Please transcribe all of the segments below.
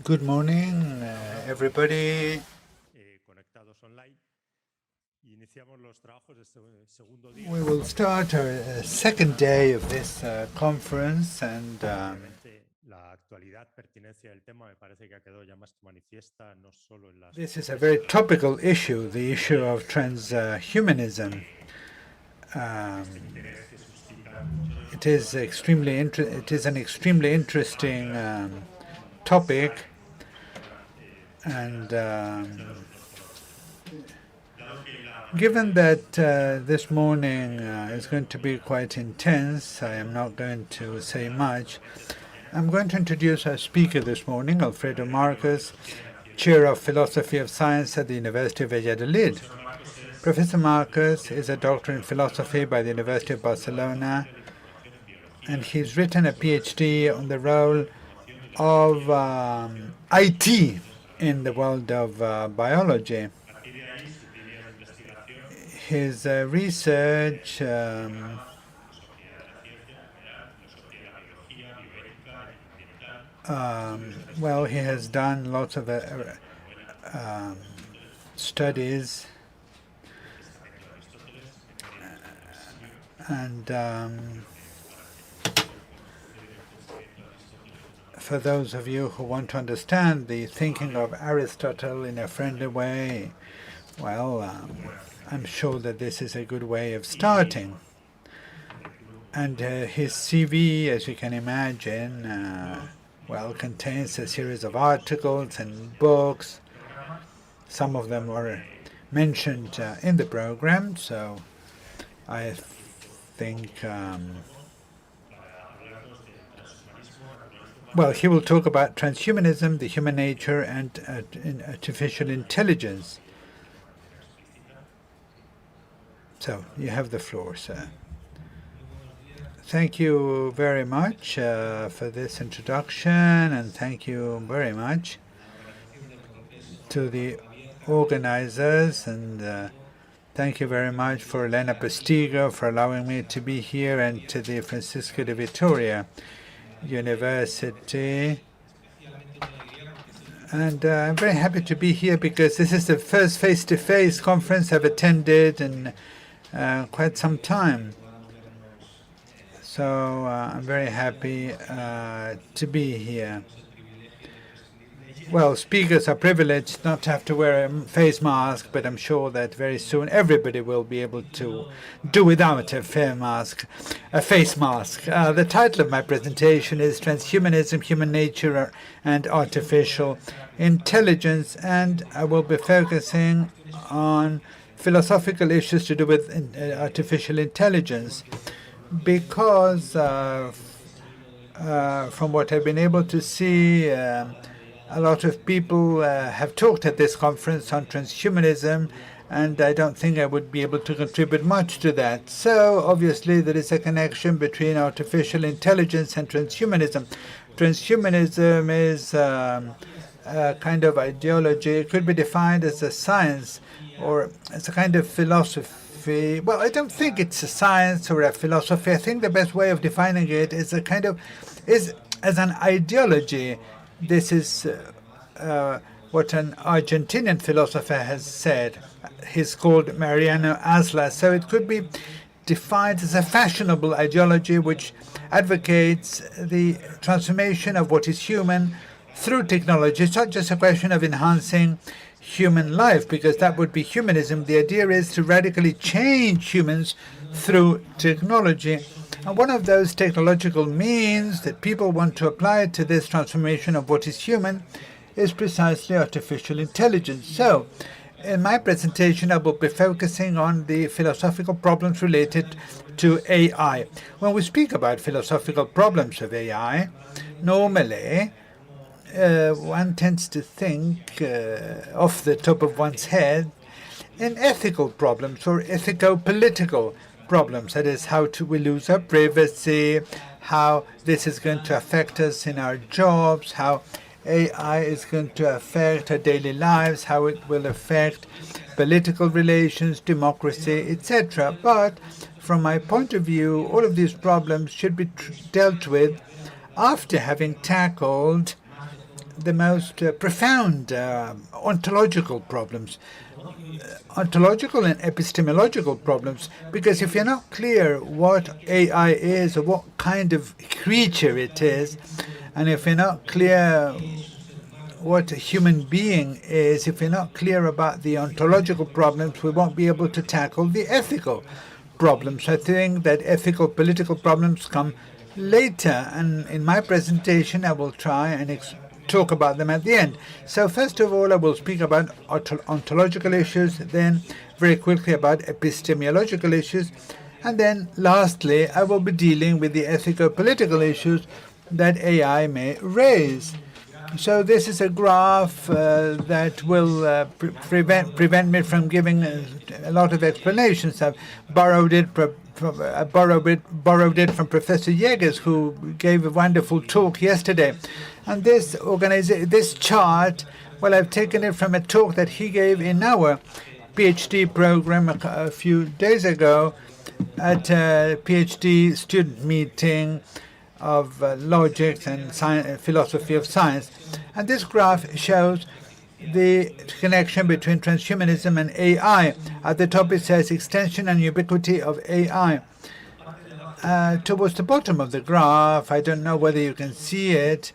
Good morning, everybody. We will start our second day of this conference, and this is a very topical issue, the issue of transhumanism. It is an extremely interesting topic, and given that this morning is going to be quite intense, I am not going to say much. I'm going to introduce our speaker this morning, Alfredo Marcos, Chair of Philosophy of Science at the University of Valladolid. Professor Marcos is a doctor in philosophy by the University of Barcelona, and he's written a PhD on the role of IT in the world of biology. His research well, he has done lots of studies, and for those of you who want to understand the thinking of Aristotle in a friendly way, well, I'm sure that this is a good way of starting. And his CV, as you can imagine, well, contains a series of articles and books. Some of them were mentioned in the program, so I think well, he will talk about transhumanism, the human nature, and artificial intelligence. So, you have the floor, sir. Thank you very much for this introduction, and thank you very much to the organizers, and thank you very much for Elena Postigo for allowing me to be here, and to the Francisco de Vitoria University. And I'm very happy to be here because this is the first face-to-face conference I've attended in quite some time. So I'm very happy to be here. Well, speakers are privileged not to have to wear a face mask, but I'm sure that very soon everybody will be able to do without a face mask. The title of my presentation is Transhumanism, Human Nature and Artificial Intelligence, and I will be focusing on philosophical issues to do with artificial intelligence, because from what I've been able to see, a lot of people have talked at this conference on transhumanism, and I don't think I would be able to contribute much to that. So obviously there is a connection between artificial intelligence and transhumanism. Transhumanism is a kind of ideology. It could be defined as a science or as a kind of philosophy. Well, I don't think it's a science or a philosophy. I think the best way of defining it is a kind of as an ideology. This is what an Argentinian philosopher has said. He's called Mariano Asla. So it could be defined as a fashionable ideology which advocates the transformation of what is human through technology. It's not just a question of enhancing human life, because that would be humanism. The idea is to radically change humans through technology. And one of those technological means that people want to apply to this transformation of what is human is precisely artificial intelligence. So, in my presentation, I will be focusing on the philosophical problems related to AI. When we speak about philosophical problems of AI, normally one tends to think off the top of one's head in ethical problems or ethico-political problems. That is, how we lose our privacy, how this is going to affect us in our jobs, how AI is going to affect our daily lives, how it will affect political relations, democracy, etc. But from my point of view, all of these problems should be dealt with after having tackled the most profound ontological problems, ontological and epistemological problems, because if you're not clear what AI is or what kind of creature it is, and if you're not clear what a human being is, if you're not clear about the ontological problems, we won't be able to tackle the ethical problems. I think that ethical, political problems come later, and in my presentation I will try and talk about them at the end. So first of all, I will speak about ontological issues, then very quickly about epistemological issues, and then lastly, I will be dealing with the ethico-political issues that AI may raise. So this is a graph that will prevent me from giving a lot of explanations. I've borrowed it from Professor Jägers, who gave a wonderful talk yesterday. And this chart, well, I've taken it from a talk that he gave in our PhD program a few days ago at a PhD student meeting of logic and philosophy of science. And this graph shows the connection between transhumanism and AI. At the top it says extension and ubiquity of AI. Towards the bottom of the graph, I don't know whether you can see it,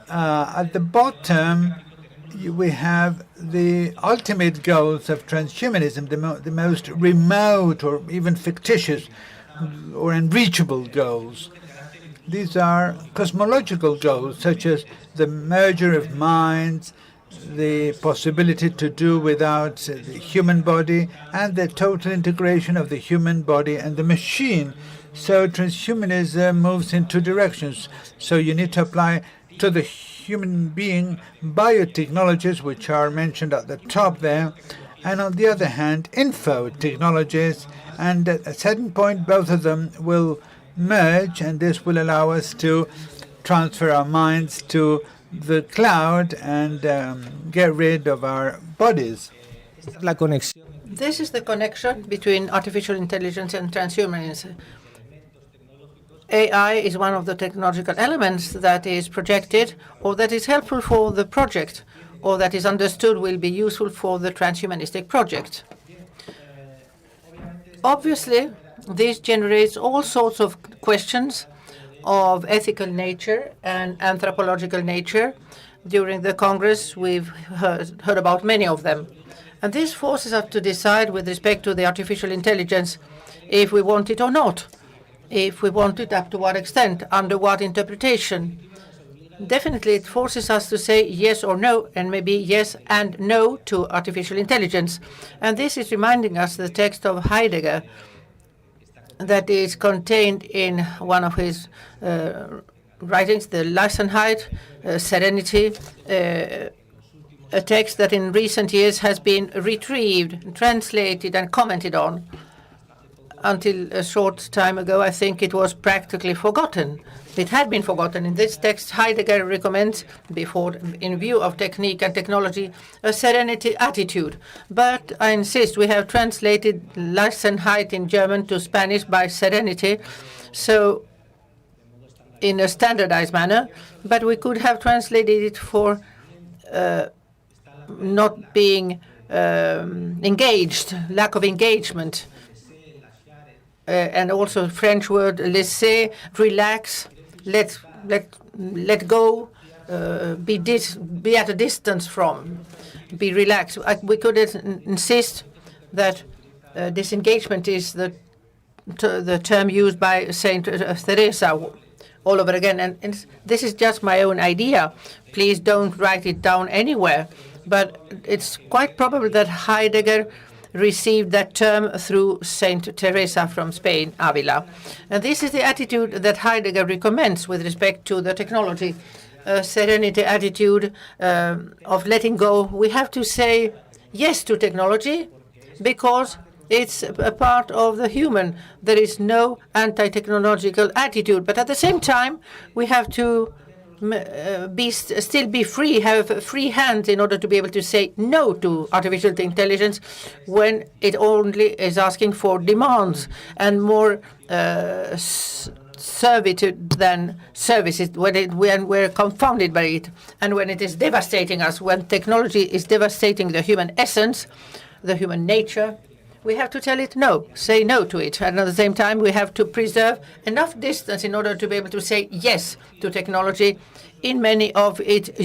at the bottom we have the ultimate goals of transhumanism, the most remote or even fictitious or unreachable goals. These are cosmological goals, such as the merger of minds, the possibility to do without the human body, and the total integration of the human body and the machine. So transhumanism moves in two directions. So you need to apply to the human being biotechnologies, which are mentioned at the top there, and on the other hand, info technologies. And at a certain point, both of them will merge, and this will allow us to transfer our minds to the cloud and get rid of our bodies. This is the connection between artificial intelligence and transhumanism. AI is one of the technological elements that is projected or that is helpful for the project or that is understood will be useful for the transhumanistic project. Obviously, this generates all sorts of questions of ethical nature and anthropological nature. During the Congress, we've heard about many of them. And this forces us to decide with respect to the artificial intelligence if we want it or not, if we want it, up to what extent, under what interpretation. Definitely, it forces us to say yes or no, and maybe yes and no to artificial intelligence. And this is reminding us the text of Heidegger that is contained in one of his writings, the Leissenheit, Serenity, a text that in recent years has been retrieved, translated, and commented on. Until a short time ago, I think it was practically forgotten. It had been forgotten. In this text, Heidegger recommends, in view of technique and technology, a serenity attitude. But I insist, we have translated Leissenheit in German to Spanish by serenity, so in a standardized manner, but we could have translated it for not being engaged, lack of engagement. And also French word laisser, relax, let go, be at a distance from, be relaxed. We could insist that disengagement is the term used by Saint Teresa all over again. And this is just my own idea. Please don't write it down anywhere. But it's quite probable that Heidegger received that term through Saint Teresa from Spain, Avila. And this is the attitude that Heidegger recommends with respect to the technology, a serenity attitude of letting go. We have to say yes to technology because it's a part of the human. There is no anti-technological attitude. But at the same time, we have to still be free, have free hands in order to be able to say no to artificial intelligence when it only is asking for demands and more servitude than services, when we're confounded by it, and when it is devastating us, when technology is devastating the human essence, the human nature, we have to tell it no, say no to it. And at the same time, we have to preserve enough distance in order to be able to say yes to technology in many of its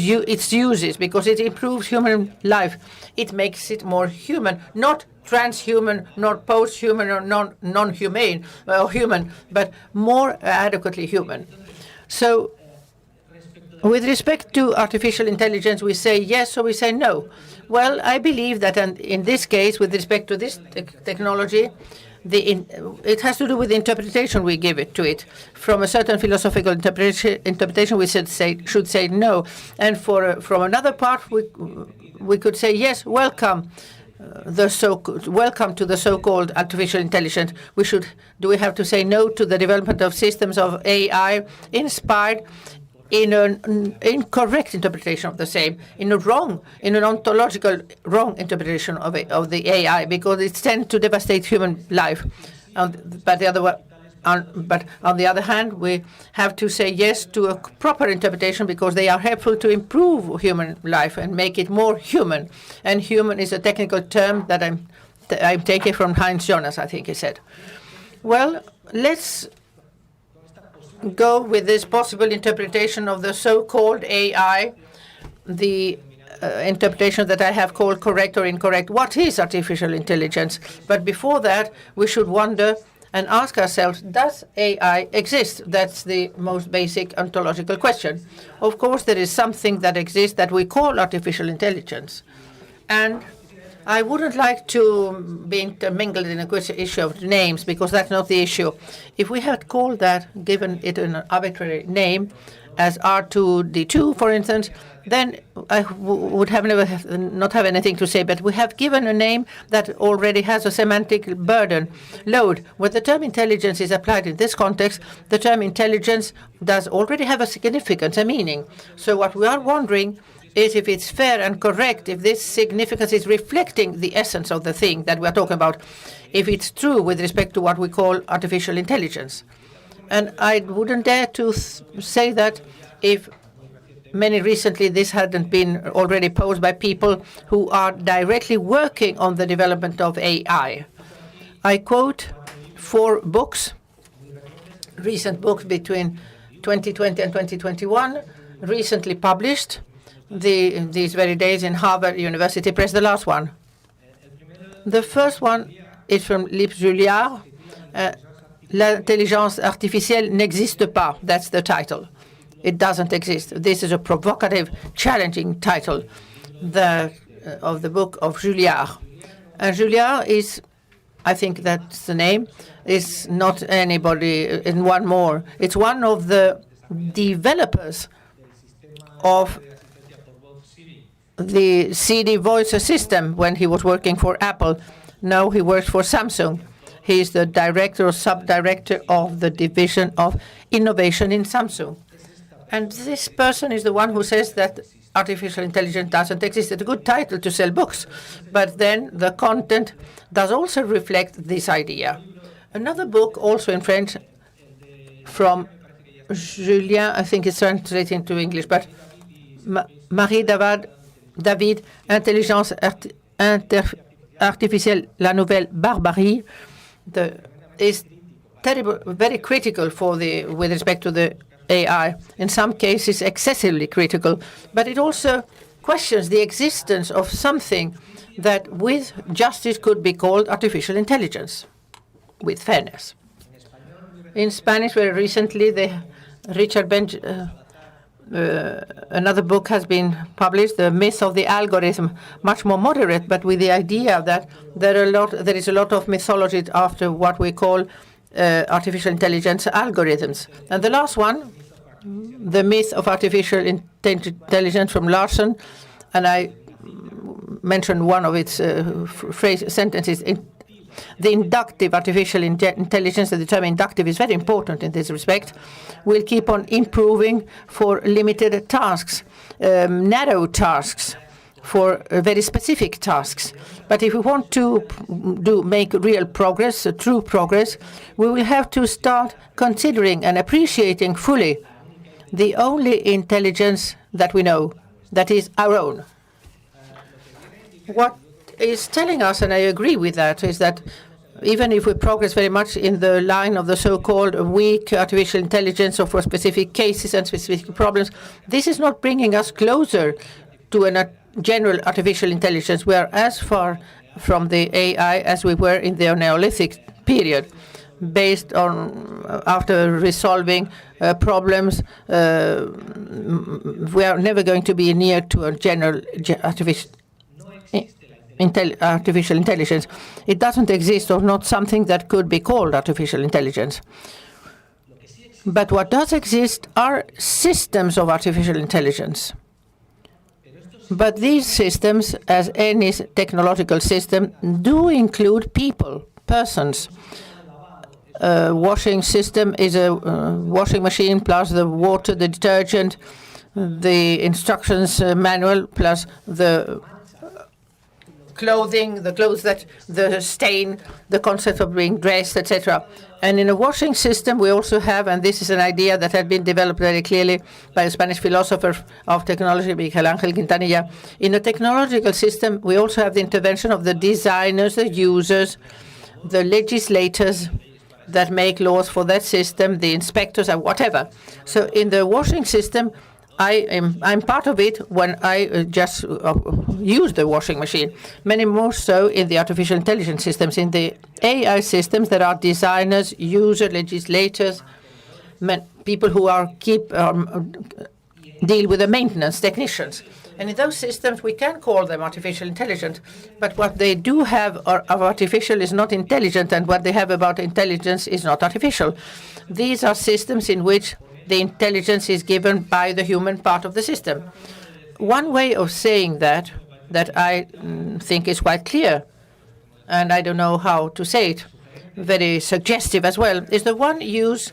uses, because it improves human life. It makes it more human, not transhuman, not post-human or non-humane or human, but more adequately human. So with respect to artificial intelligence, we say yes or we say no. Well, I believe that in this case, with respect to this technology, it has to do with the interpretation we give it to it. From a certain philosophical interpretation, we should say no, and from another part, we could say yes, welcome. Welcome to the so-called artificial intelligence. Do we have to say no to the development of systems of AI inspired in an incorrect interpretation of the same, in an ontological wrong interpretation of the AI, because it tends to devastate human life. But on the other hand, we have to say yes to a proper interpretation, because they are helpful to improve human life and make it more human. And human is a technical term that I'm taking from Heinz Jonas, I think he said. Well, let's go with this possible interpretation of the so-called AI, the interpretation that I have called correct or incorrect. What is artificial intelligence? But before that, we should wonder and ask ourselves, does AI exist? That's the most basic ontological question. Of course, there is something that exists that we call artificial intelligence. And I wouldn't like to be intermingled in a issue of names, because that's not the issue. If we had called that, given it an arbitrary name, as R2D2, for instance, then I would have not have anything to say. But we have given a name that already has a semantic load. When the term intelligence is applied in this context, the term intelligence does already have a significance, a meaning. So what we are wondering is if it's fair and correct, if this significance is reflecting the essence of the thing that we're talking about, if it's true with respect to what we call artificial intelligence. And I wouldn't dare to say that if recently this hadn't been already posed by people who are directly working on the development of AI. I quote 4 books, recent books between 2020 and 2021, recently published these very days in Harvard University Press, the last one. The first one is from Lips Julliard, L'intelligence artificielle n'existe pas. That's the title. It doesn't exist. This is a provocative, challenging title of the book of Julliard. And Julliard is, I think that's the name, is not anybody in one more. It's one of the developers of the CD voice system when he was working for Apple. Now he works for Samsung. He is the director or sub-director of the division of innovation in Samsung. And this person is the one who says that artificial intelligence doesn't exist. It's a good title to sell books, but then the content does also reflect this idea. Another book, also in French, from Julien, I think it's translated into English, but Marie David, Intelligence Artificielle, la Nouvelle Barbarie, is terrible, very critical with respect to the AI. In some cases, excessively critical, but it also questions the existence of something that, with justice, could be called artificial intelligence, with fairness. In Spanish, very recently, another book has been published, The Myth of the Algorithm, much more moderate, but with the idea that there is a lot of mythology after what we call artificial intelligence algorithms. And the last one, The Myth of Artificial Intelligence from Larson, and I mentioned one of its sentences. The inductive artificial intelligence, the term inductive is very important in this respect, will keep on improving for limited tasks, narrow tasks. for very specific tasks. But if we want to make real progress, true progress, we will have to start considering and appreciating fully the only intelligence that we know, that is our own. What is telling us, and I agree with that, is that even if we progress very much in the line of the so-called weak artificial intelligence or for specific cases and specific problems, this is not bringing us closer to a general artificial intelligence. We are as far from the AI as we were in the Neolithic period, based on after resolving problems. We are never going to be near to a general artificial intelligence. It doesn't exist, or not something that could be called artificial intelligence. But what does exist are systems of artificial intelligence. But these systems, as any technological system, do include people, persons. A washing system is a washing machine plus the water, the detergent, the instructions manual plus the clothing, the clothes that the stain, the concept of being dressed, etc. And in a washing system, we also have, and this is an idea that had been developed very clearly by a Spanish philosopher of technology, Miguel Ángel Quintanilla. In a technological system, we also have the intervention of the designers, the users, the legislators that make laws for that system, the inspectors, and whatever. So in the washing system, I'm part of it when I just use the washing machine. Many more so in the artificial intelligence systems. In the AI systems, there are designers, users, legislators, people who deal with the maintenance, technicians. And in those systems, we can call them artificial intelligence. But what they do have of artificial is not intelligent, and what they have about intelligence is not artificial. These are systems in which the intelligence is given by the human part of the system. One way of saying that I think is quite clear, and I don't know how to say it, very suggestive as well, is the one used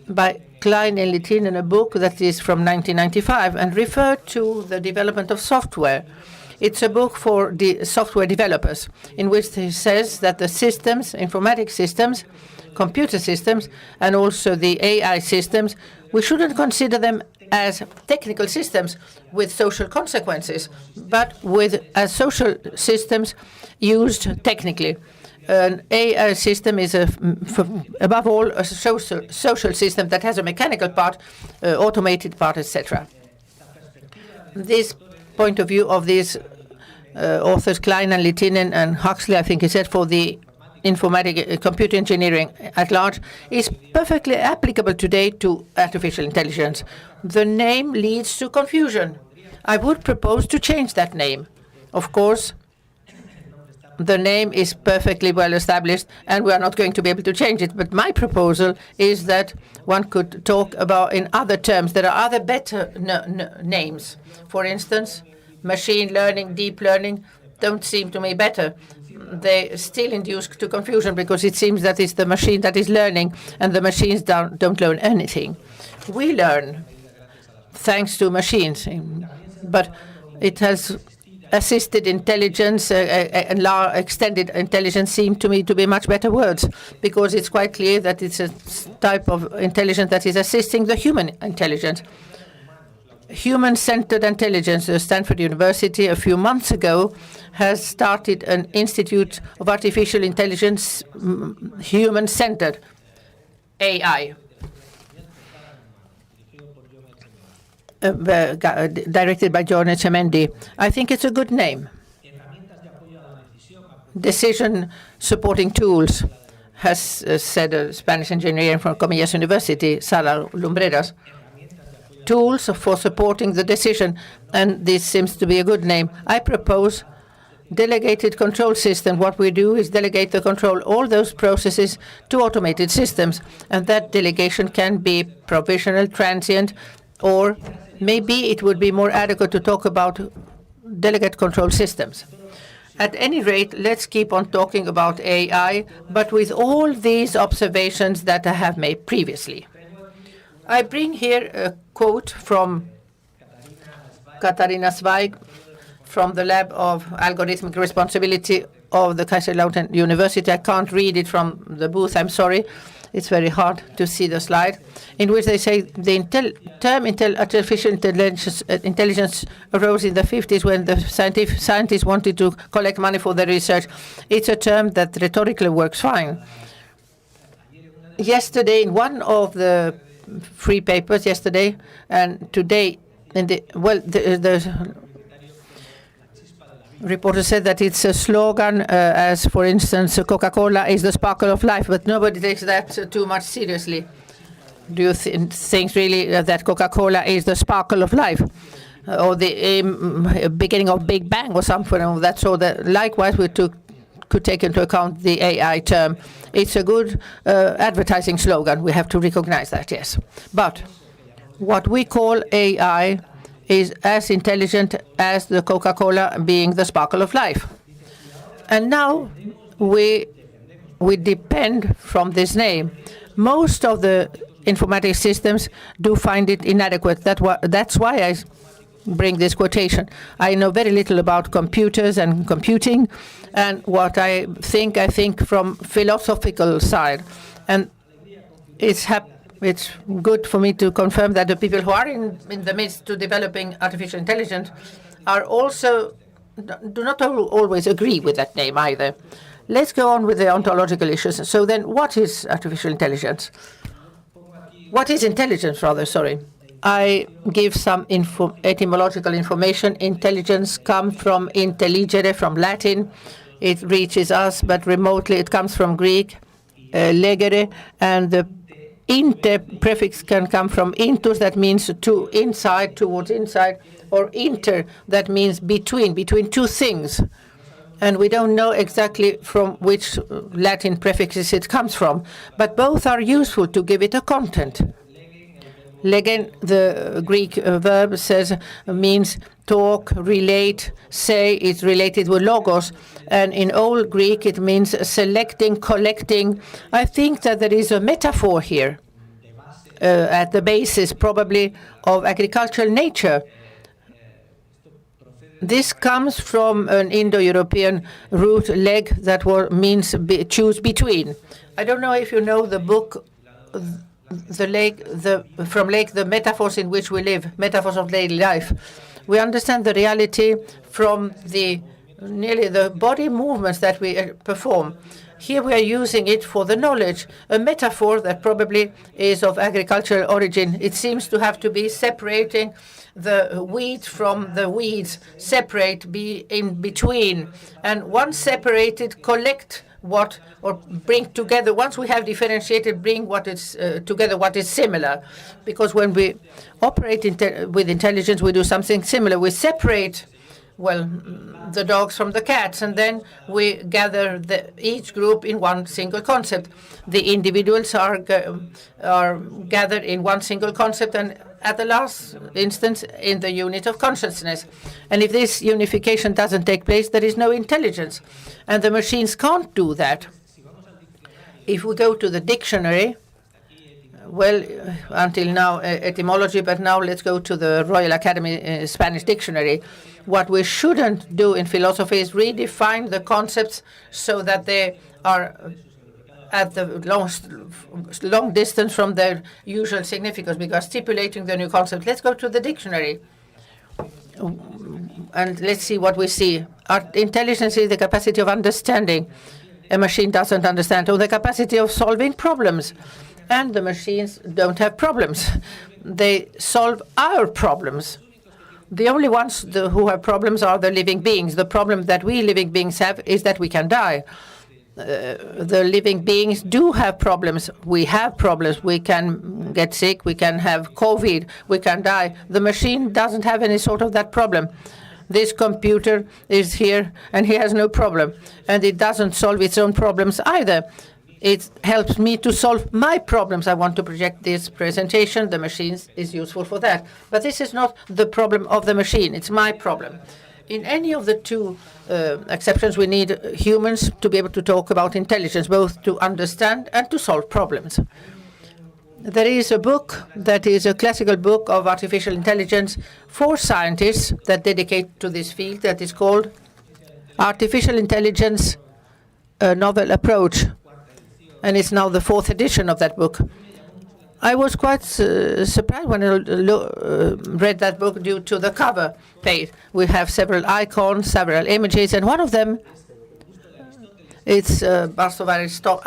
by Klein and Littin in a book that is from 1995 and referred to the development of software. It's a book for the software developers, in which he says that the systems, informatic systems, computer systems, and also the AI systems, we shouldn't consider them as technical systems with social consequences, but as social systems used technically. An AI system is, above all, a social system that has a mechanical part, automated part, etc. This point of view of these authors, Klein and Littinen and Huxley, I think he said, for the informatic computer engineering at large, is perfectly applicable today to artificial intelligence. The name leads to confusion. I would propose to change that name. Of course, the name is perfectly well established, and we are not going to be able to change it. But my proposal is that one could talk about in other terms. There are other better names. For instance, machine learning, deep learning don't seem to me better. They still induce to confusion because it seems that it's the machine that is learning and the machines don't learn anything. We learn thanks to machines, but it has assisted intelligence and extended intelligence seem to me to be much better words, because it's quite clear that it's a type of intelligence that is assisting the human intelligence. Human-centered intelligence. Stanford University a few months ago has started an institute of artificial intelligence, human-centered AI, directed by Giorgio Cemendi. I think it's a good name. Decision supporting tools, has said a Spanish engineer from Comillas University, Sara Lumbreras. Tools for supporting the decision, and this seems to be a good name. I propose delegated control system. What we do is delegate the control, all those processes, to automated systems, and that delegation can be provisional, transient, or maybe it would be more adequate to talk about delegate control systems. At any rate, let's keep on talking about AI, but with all these observations that I have made previously. I bring here a quote from Katharina Zweig, from the Lab of Algorithmic Responsibility of the Kaiserslautern University. I can't read it from the booth, I'm sorry. It's very hard to see the slide, in which they say the term artificial intelligence arose in the 50s when the scientists wanted to collect money for their research. It's a term that rhetorically works fine. Yesterday, in one of the free papers, and today, the reporter said that it's a slogan, as for instance, Coca-Cola is the sparkle of life, but nobody takes that too much seriously. Do you think really that Coca-Cola is the sparkle of life? Or the beginning of Big Bang or something of that sort? Likewise, we could take into account the AI term. It's a good advertising slogan. We have to recognize that, yes. But what we call AI is as intelligent as the Coca-Cola being the sparkle of life. And now we depend from this name. Most of the informatic systems do find it inadequate. That's why I bring this quotation. I know very little about computers and computing, and what I think from philosophical side. And it's good for me to confirm that the people who are in the midst to developing artificial intelligence are also do not always agree with that name either. Let's go on with the ontological issues. So then, what is artificial intelligence? What is intelligence, rather, sorry. I give some etymological information. Intelligence comes from intelligere, from Latin. It reaches us, but remotely it comes from Greek, legere, and the inter prefix can come from intus, that means to inside, towards inside, or inter, that means between two things. And we don't know exactly from which Latin prefixes it comes from, but both are useful to give it a content. Legen, the Greek verb, means talk, relate, say. It's related with logos. And in Old Greek, it means selecting, collecting. I think that there is a metaphor here at the basis, probably, of agricultural nature. This comes from an Indo-European root, leg, that means choose between. I don't know if you know the book, The Metaphors in Which We Live, Metaphors of Daily Life. We understand the reality from nearly the body movements that we perform. Here we are using it for the knowledge, a metaphor that probably is of agricultural origin. It seems to have to be separating the wheat from the weeds, separate, be in between. And once separated, collect what, or bring together, once we have differentiated, bring what is together, what is similar. Because when we operate with intelligence, we do something similar. We separate, the dogs from the cats, and then we gather each group in one single concept. The individuals are gathered in one single concept, and at the last instance, in the unit of consciousness. And if this unification doesn't take place, there is no intelligence. And the machines can't do that. If we go to the dictionary, until now etymology, but now let's go to the Royal Academy Spanish Dictionary. What we shouldn't do in philosophy is redefine the concepts so that they are at the long distance from their usual significance, because stipulating the new concept. Let's go to the dictionary and let's see what we see. Intelligence is the capacity of understanding. A machine doesn't understand, or the capacity of solving problems. And the machines don't have problems. They solve our problems. The only ones who have problems are the living beings. The problem that we living beings have is that we can die. The living beings do have problems. We have problems. We can get sick. We can have COVID. We can die. The machine doesn't have any sort of that problem. This computer is here, and he has no problem. And it doesn't solve its own problems either. It helps me to solve my problems. I want to project this presentation. The machine is useful for that. But this is not the problem of the machine. It's my problem. In any of the two exceptions, we need humans to be able to talk about intelligence, both to understand and to solve problems. There is a book that is a classical book of artificial intelligence for scientists that dedicate to this field that is called Artificial Intelligence, a Novel Approach. And it's now the 4th edition of that book. I was quite surprised when I read that book due to the cover page. We have several icons, several images, and one of them it's bust of Aristotle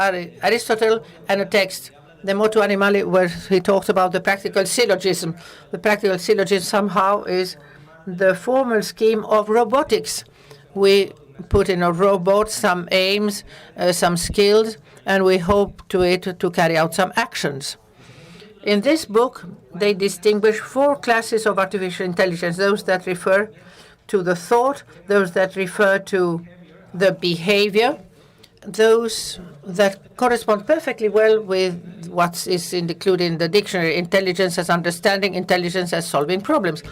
and a text, the Motu Animali, where he talks about the practical syllogism. The practical syllogism somehow is the formal scheme of robotics. We put in a robot some aims, some skills, and we hope to carry out some actions. In this book, they distinguish 4 classes of artificial intelligence, those that refer to the thought, those that refer to the behavior, those that correspond perfectly well with what is included in the dictionary: intelligence as understanding, intelligence as solving problems,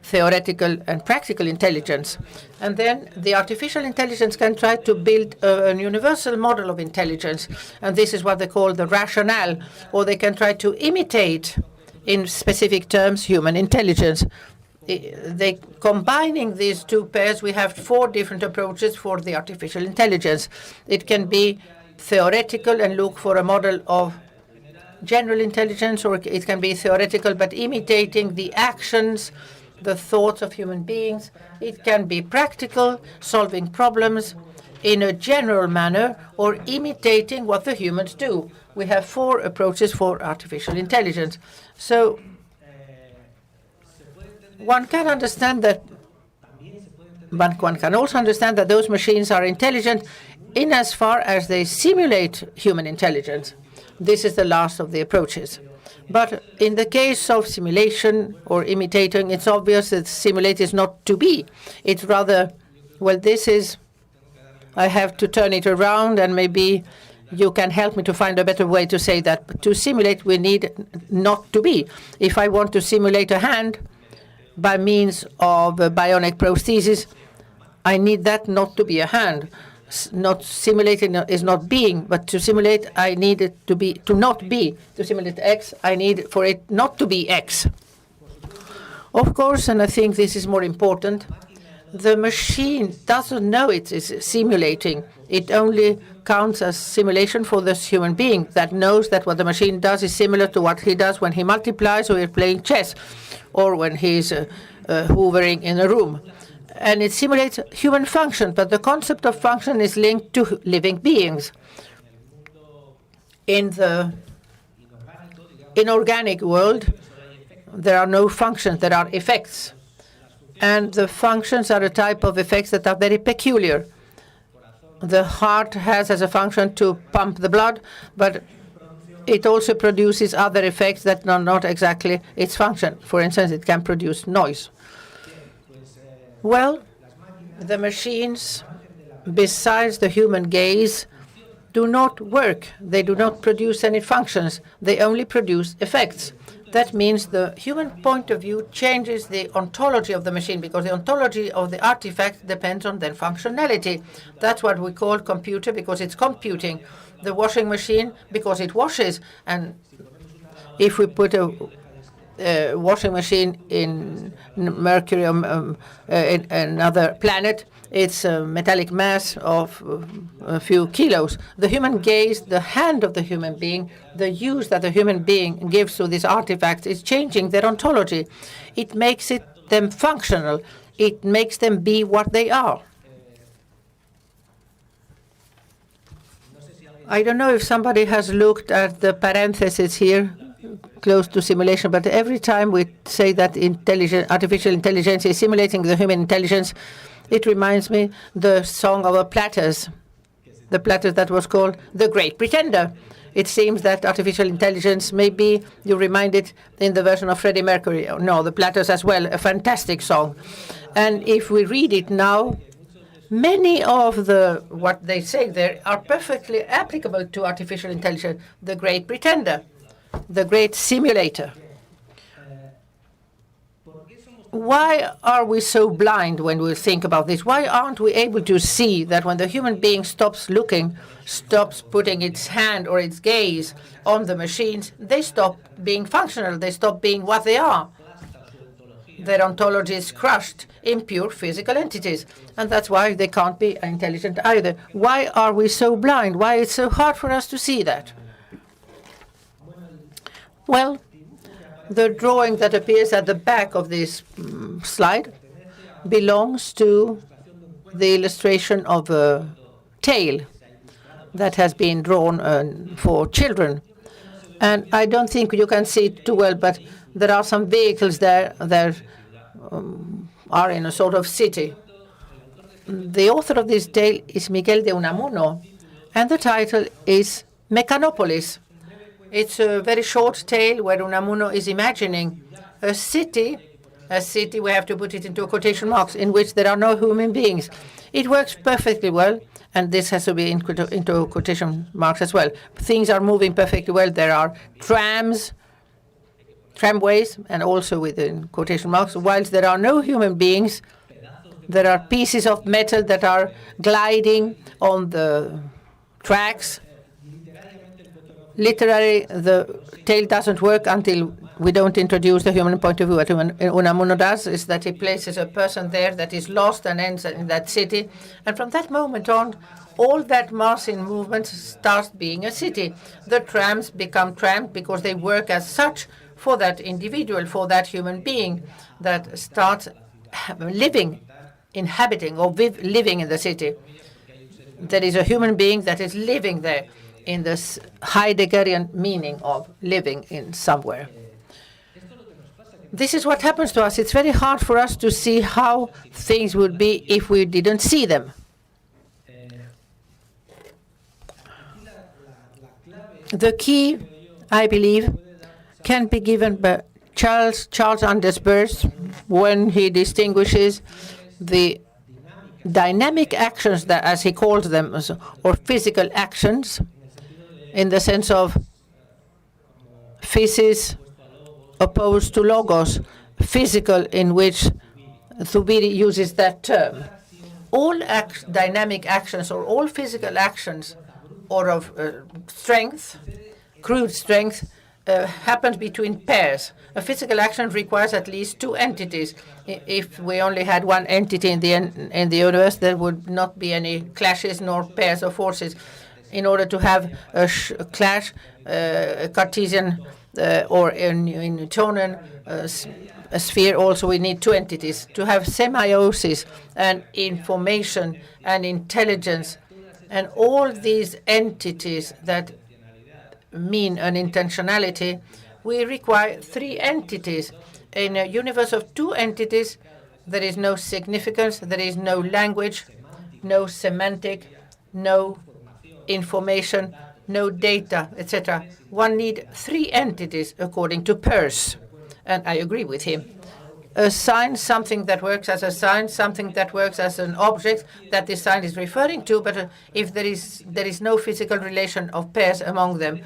theoretical and practical intelligence. And then the artificial intelligence can try to build a universal model of intelligence, and this is what they call the rationale, or they can try to imitate, in specific terms, human intelligence. Combining these 2 pairs, we have 4 different approaches for the artificial intelligence. It can be theoretical and look for a model of general intelligence, or it can be theoretical but imitating the actions, the thoughts of human beings. It can be practical, solving problems in a general manner, or imitating what the humans do. We have 4 approaches for artificial intelligence. So one can understand that, but one can also understand that those machines are intelligent in as far as they simulate human intelligence. This is the last of the approaches. But in the case of simulation or imitating, it's obvious that simulate is not to be. It's rather, well, this is, I have to turn it around, and maybe you can help me to find a better way to say that. But to simulate, we need not to be. If I want to simulate a hand by means of a bionic prosthesis, I need that not to be a hand. Not simulating is not being, but to simulate, I need it to not be. To simulate X, I need for it not to be X. Of course, and I think this is more important, the machine doesn't know it is simulating. It only counts as simulation for the human being that knows that what the machine does is similar to what he does when he multiplies or is playing chess, or when he's hoovering in a room. And it simulates human function, but the concept of function is linked to living beings. In the inorganic world, there are no functions, there are effects. And the functions are a type of effects that are very peculiar. The heart has as a function to pump the blood, but it also produces other effects that are not exactly its function. For instance, it can produce noise. Well, the machines, besides the human gaze, do not work. They do not produce any functions. They only produce effects. That means the human point of view changes the ontology of the machine, because the ontology of the artifact depends on their functionality. That's what we call computer, because it's computing. The washing machine, because it washes. And if we put a washing machine in Mercury, in another planet, it's a metallic mass of a few kilos. The human gaze, the hand of the human being, the use that the human being gives to these artifacts is changing their ontology. It makes them functional. It makes them be what they are. I don't know if somebody has looked at the parenthesis here, close to simulation, but every time we say that artificial intelligence is simulating the human intelligence, it reminds me the song of the Platters that was called The Great Pretender. It seems that artificial intelligence, maybe you remind it in the version of Freddie Mercury. No, the Platters as well, a fantastic song. And if we read it now, many of what they say there are perfectly applicable to artificial intelligence. The Great Pretender, the great simulator. Why are we so blind when we think about this? Why aren't we able to see that when the human being stops looking, stops putting its hand or its gaze on the machines, they stop being functional, they stop being what they are? Their ontology is crushed in pure physical entities, and that's why they can't be intelligent either. Why are we so blind? Why is it so hard for us to see that? Well, the drawing that appears at the back of this slide belongs to the illustration of a tale that has been drawn for children. And I don't think you can see it too well, but there are some vehicles there that are in a sort of city. The author of this tale is Miguel de Unamuno, and the title is Mechanopolis. It's a very short tale where Unamuno is imagining a city, we have to put it into quotation marks, in which there are no human beings. It works perfectly well, and this has to be into quotation marks as well. Things are moving perfectly well. There are tramways, and also within quotation marks, whilst there are no human beings, there are pieces of metal that are gliding on the tracks. Literally, the tale doesn't work until we don't introduce the human point of view. What Unamuno does is that he places a person there that is lost and ends in that city. And from that moment on, all that mass in movement starts being a city. The trams become trams because they work as such for that individual, for that human being that starts living, inhabiting, or living in the city. There is a human being that is living there, in this Heideggerian meaning of living in somewhere. This is what happens to us. It's very hard for us to see how things would be if we didn't see them. The key, I believe, can be given by Charles Anders Peirce when he distinguishes the dynamic actions, that, as he calls them, or physical actions, in the sense of physis opposed to logos, physical, in which Zubiri uses that term. All dynamic actions, or all physical actions, or of strength, crude strength, happen between pairs. A physical action requires at least two entities. If we only had one entity in the universe, there would not be any clashes nor pairs of forces. In order to have a clash, Cartesian or in Newtonian a sphere, also we need two entities. To have semiosis and information and intelligence and all these entities that mean an intentionality, we require three entities. In a universe of two entities, there is no significance, there is no language, no semantic, no information, no data, etc. One needs three entities, according to Peirce, and I agree with him. A sign, something that works as a sign, something that works as an object that the sign is referring to, but if there is no physical relation of pairs among them,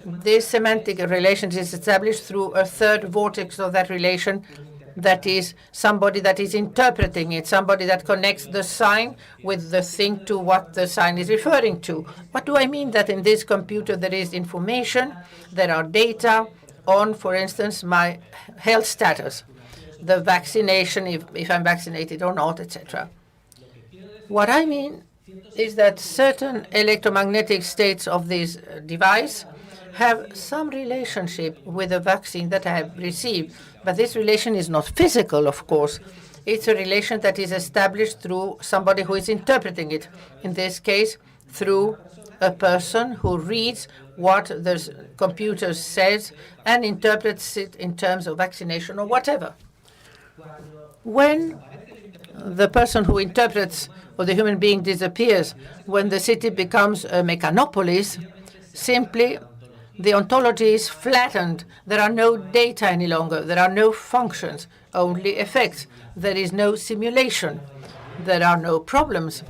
this semantic relation is established through a third vortex of that relation, that is somebody that is interpreting it, somebody that connects the sign with the thing to what the sign is referring to. What do I mean? That in this computer there is information, there are data on, for instance, my health status, the vaccination, if I'm vaccinated or not, etc. What I mean is that certain electromagnetic states of this device have some relationship with the vaccine that I have received. But this relation is not physical, of course. It's a relation that is established through somebody who is interpreting it. In this case, through a person who reads what the computer says and interprets it in terms of vaccination or whatever. When the person who interprets or the human being disappears, when the city becomes a Mechanopolis, simply the ontology is flattened. There are no data any longer. There are no functions, only effects. There is no simulation. There are no problems.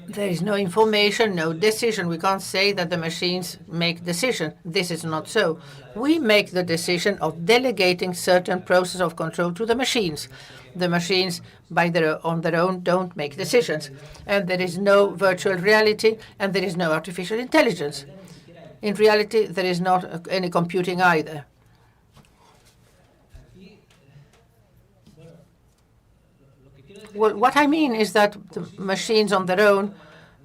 There is no information, no decision. We can't say that the machines make decision. This is not so. We make the decision of delegating certain process of control to the machines. The machines, on their own, don't make decisions. And there is no virtual reality, and there is no artificial intelligence. In reality, there is not any computing either. Well, what I mean is that the machines on their own,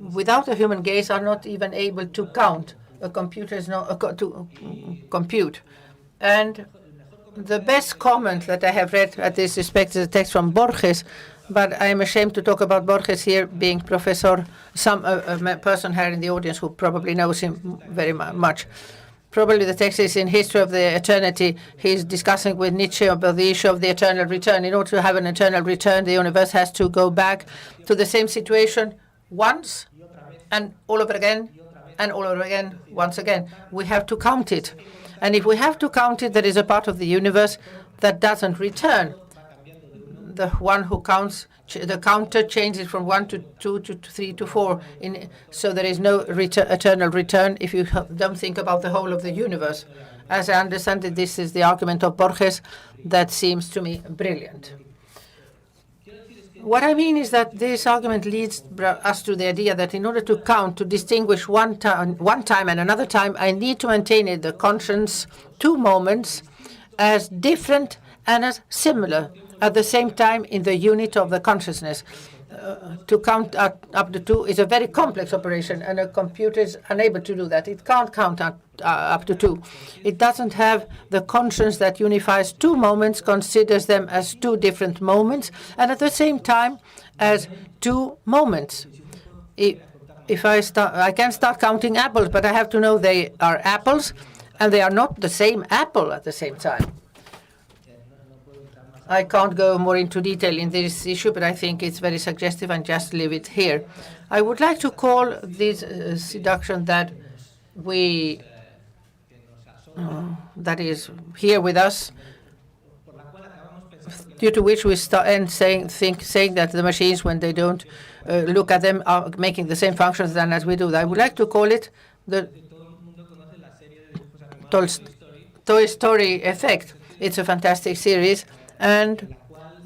without a human gaze, are not even able to count. A computer is not to compute. And the best comment that I have read at this respect is a text from Borges, but I am ashamed to talk about Borges here, being professor, a person here in the audience who probably knows him very much. Probably the text is in History of the Eternity. He's discussing with Nietzsche about the issue of the eternal return. In order to have an eternal return, the universe has to go back to the same situation once and all over again and all over again once again. We have to count it. And if we have to count it, there is a part of the universe that doesn't return. The one who counts, the counter changes from 1 to 2 to 3 to 4. So there is no eternal return if you don't think about the whole of the universe. As I understand it, this is the argument of Borges that seems to me brilliant. What I mean is that this argument leads us to the idea that in order to count, to distinguish one time and another time, I need to maintain in the conscience two moments as different and as similar at the same time in the unit of the consciousness. To count up to 2 is a very complex operation, and a computer is unable to do that. It can't count up to 2. It doesn't have the conscience that unifies two moments, considers them as two different moments, and at the same time as two moments. If I can start counting apples, but I have to know they are apples, and they are not the same apple at the same time. I can't go more into detail in this issue, but I think it's very suggestive and just leave it here. I would like to call this seduction that that is here with us, due to which we start saying that the machines, when they don't look at them, are making the same functions than as we do. I would like to call it the Toy Story effect. It's a fantastic series, and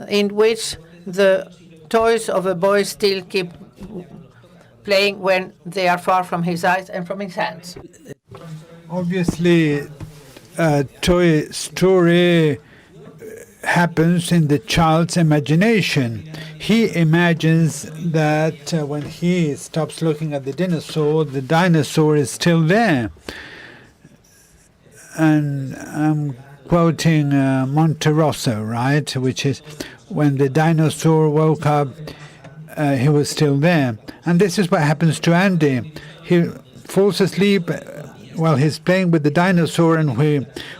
in which the toys of a boy still keep playing when they are far from his eyes and from his hands. Obviously, Toy Story happens in the child's imagination. He imagines that when he stops looking at the dinosaur is still there. And I'm quoting Monterosso, right, which is when the dinosaur woke up, he was still there. And this is what happens to Andy. He falls asleep while he's playing with the dinosaur, and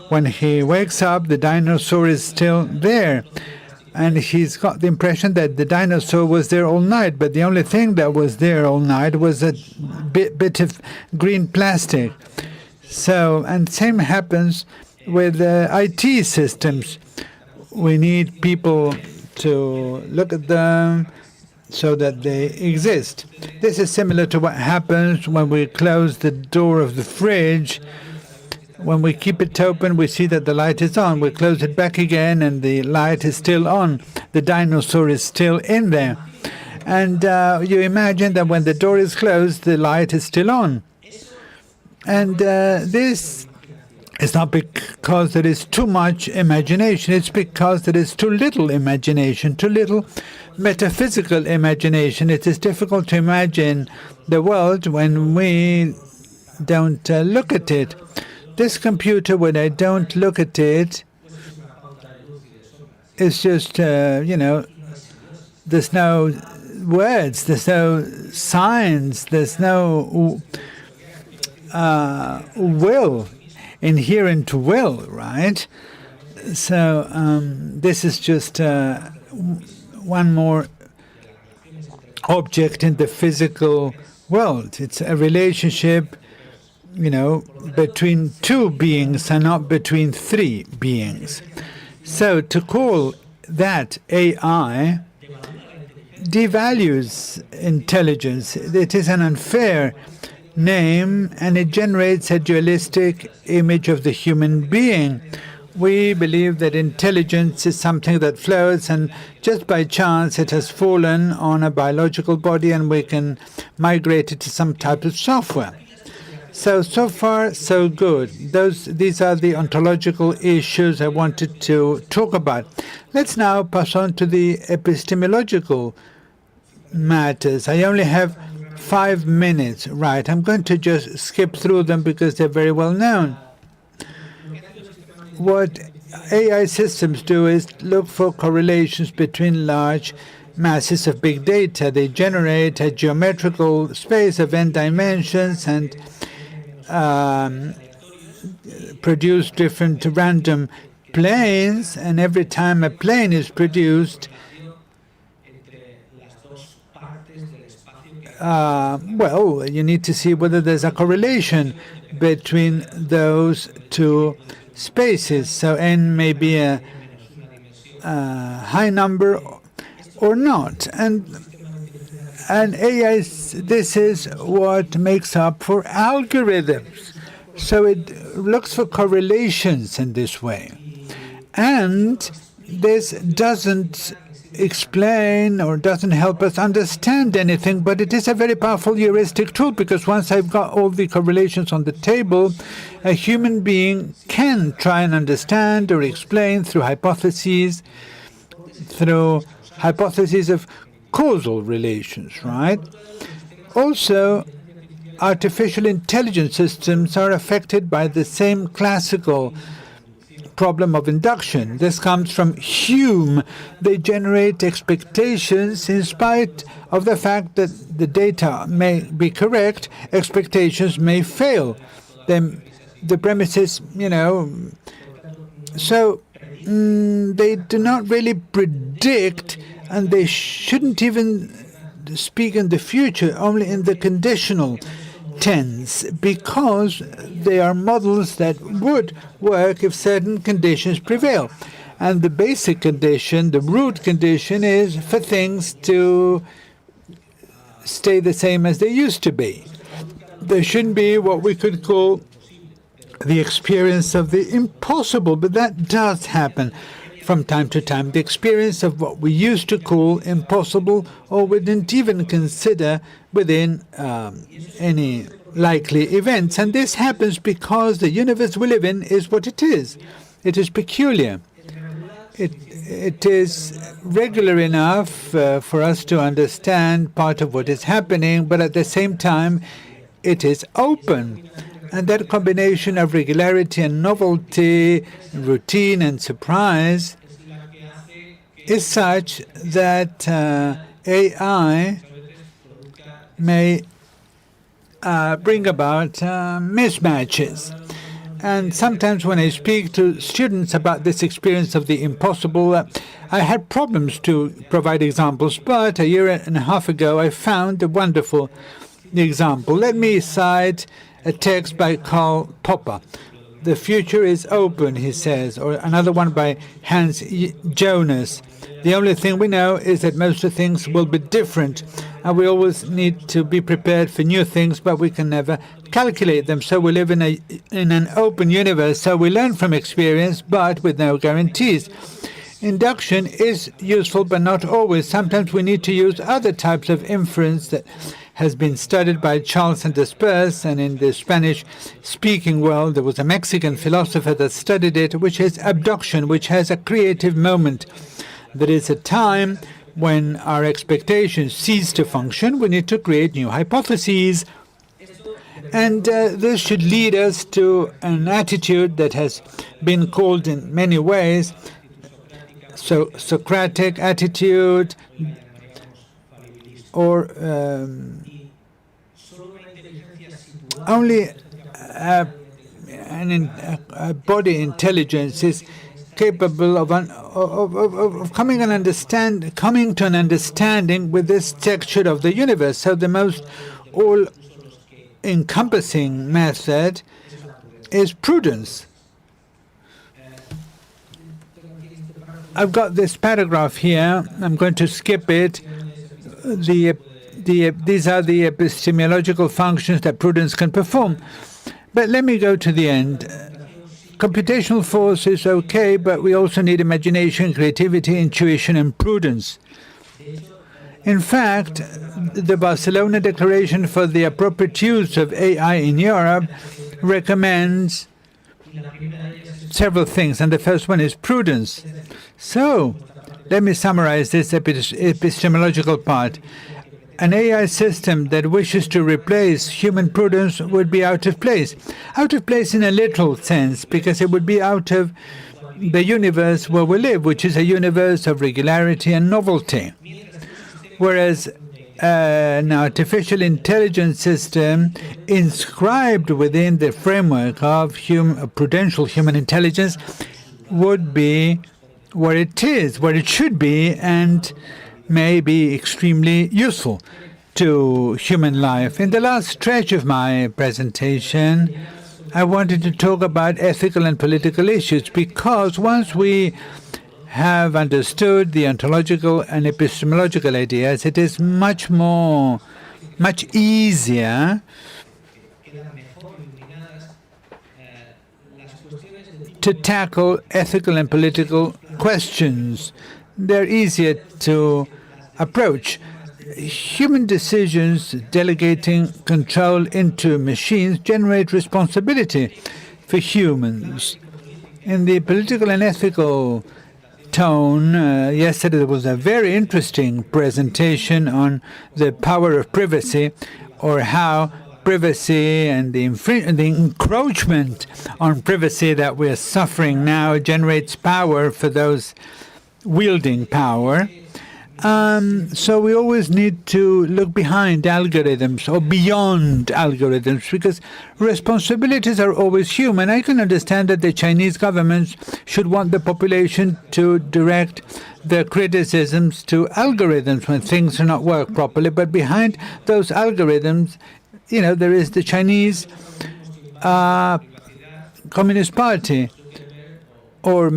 when he wakes up, the dinosaur is still there. And he's got the impression that the dinosaur was there all night, but the only thing that was there all night was a bit of green plastic. So, and same happens with IT systems. We need people to look at them so that they exist. This is similar to what happens when we close the door of the fridge. When we keep it open, we see that the light is on. We close it back again, and the light is still on. The dinosaur is still in there. And you imagine that when the door is closed, the light is still on. And this it's not because there is too much imagination. It's because there is too little imagination, too little metaphysical imagination. It is difficult to imagine the world when we don't look at it. This computer, when I don't look at it, it's just, there's no words, there's no signs, there's no will. Inherent will, right? So this is just one more object in the physical world. It's a relationship, between two beings and not between three beings. So to call that AI devalues intelligence. It is an unfair name, and it generates a dualistic image of the human being. We believe that intelligence is something that floats, and just by chance it has fallen on a biological body, and we can migrate it to some type of software. So far, so good. These are the ontological issues I wanted to talk about. Let's now pass on to the epistemological matters. I only have 5 minutes. Right, I'm going to just skip through them because they're very well known. What AI systems do is look for correlations between large masses of big data. They generate a geometrical space of n dimensions and produce different random planes, and every time a plane is produced, well, you need to see whether there's a correlation between those two spaces. So n may be a high number or not. And AI, this is what makes up for algorithms. So it looks for correlations in this way. And this doesn't explain or doesn't help us understand anything, but it is a very powerful heuristic tool, because once I've got all the correlations on the table, a human being can try and understand or explain through hypotheses of causal relations, right? Also, artificial intelligence systems are affected by the same classical problem of induction. This comes from Hume. They generate expectations in spite of the fact that the data may be correct, expectations may fail. The premises, so they do not really predict, and they shouldn't even speak in the future, only in the conditional tense, because they are models that would work if certain conditions prevail. And the basic condition, the root condition, is for things to stay the same as they used to be. There shouldn't be what we could call the experience of the impossible, but that does happen from time to time, the experience of what we used to call impossible or we didn't even consider within any likely events. And this happens because the universe we live in is what it is. It is peculiar. It is regular enough for us to understand part of what is happening, but at the same time, it is open. And that combination of regularity and novelty, routine and surprise, is such that AI may bring about mismatches. And sometimes when I speak to students about this experience of the impossible, I had problems to provide examples, but a year and a half ago I found a wonderful example. Let me cite a text by Karl Popper. The future is open, he says, or another one by Hans Jonas. The only thing we know is that most of things will be different, and we always need to be prepared for new things, but we can never calculate them. So we live in an open universe, so we learn from experience, but with no guarantees. Induction is useful, but not always. Sometimes we need to use other types of inference that has been studied by Charles and Disperse, and in the Spanish-speaking world, there was a Mexican philosopher that studied it, which is abduction, which has a creative moment. There is a time when our expectations cease to function. We need to create new hypotheses. And this should lead us to an attitude that has been called in many ways Socratic attitude, or only a body intelligence is capable of coming to an understanding with this texture of the universe. So the most all-encompassing method is prudence. I've got this paragraph here. I'm going to skip it. these are the epistemological functions that prudence can perform. But let me go to the end. Computational force is okay, but we also need imagination, creativity, intuition, and prudence. In fact, the Barcelona Declaration for the Appropriate Use of AI in Europe recommends several things, and the first one is prudence. So, let me summarize this epistemological part. An AI system that wishes to replace human prudence would be out of place. Out of place in a literal sense, because it would be out of the universe where we live, which is a universe of regularity and novelty. Whereas an artificial intelligence system inscribed within the framework of prudential human intelligence would be where it is, where it should be, and may be extremely useful to human life. In the last stretch of my presentation, I wanted to talk about ethical and political issues, because once we have understood the ontological and epistemological ideas, it is much easier to tackle ethical and political questions. They're easier to approach. Human decisions delegating control into machines generate responsibility for humans. In the political and ethical tone, yesterday there was a very interesting presentation on the power of privacy, or how privacy and the encroachment on privacy that we are suffering now generates power for those wielding power. So we always need to look behind algorithms or beyond algorithms, because responsibilities are always human. I can understand that the Chinese government should want the population to direct their criticisms to algorithms when things do not work properly, but behind those algorithms, there is the Chinese Communist Party, or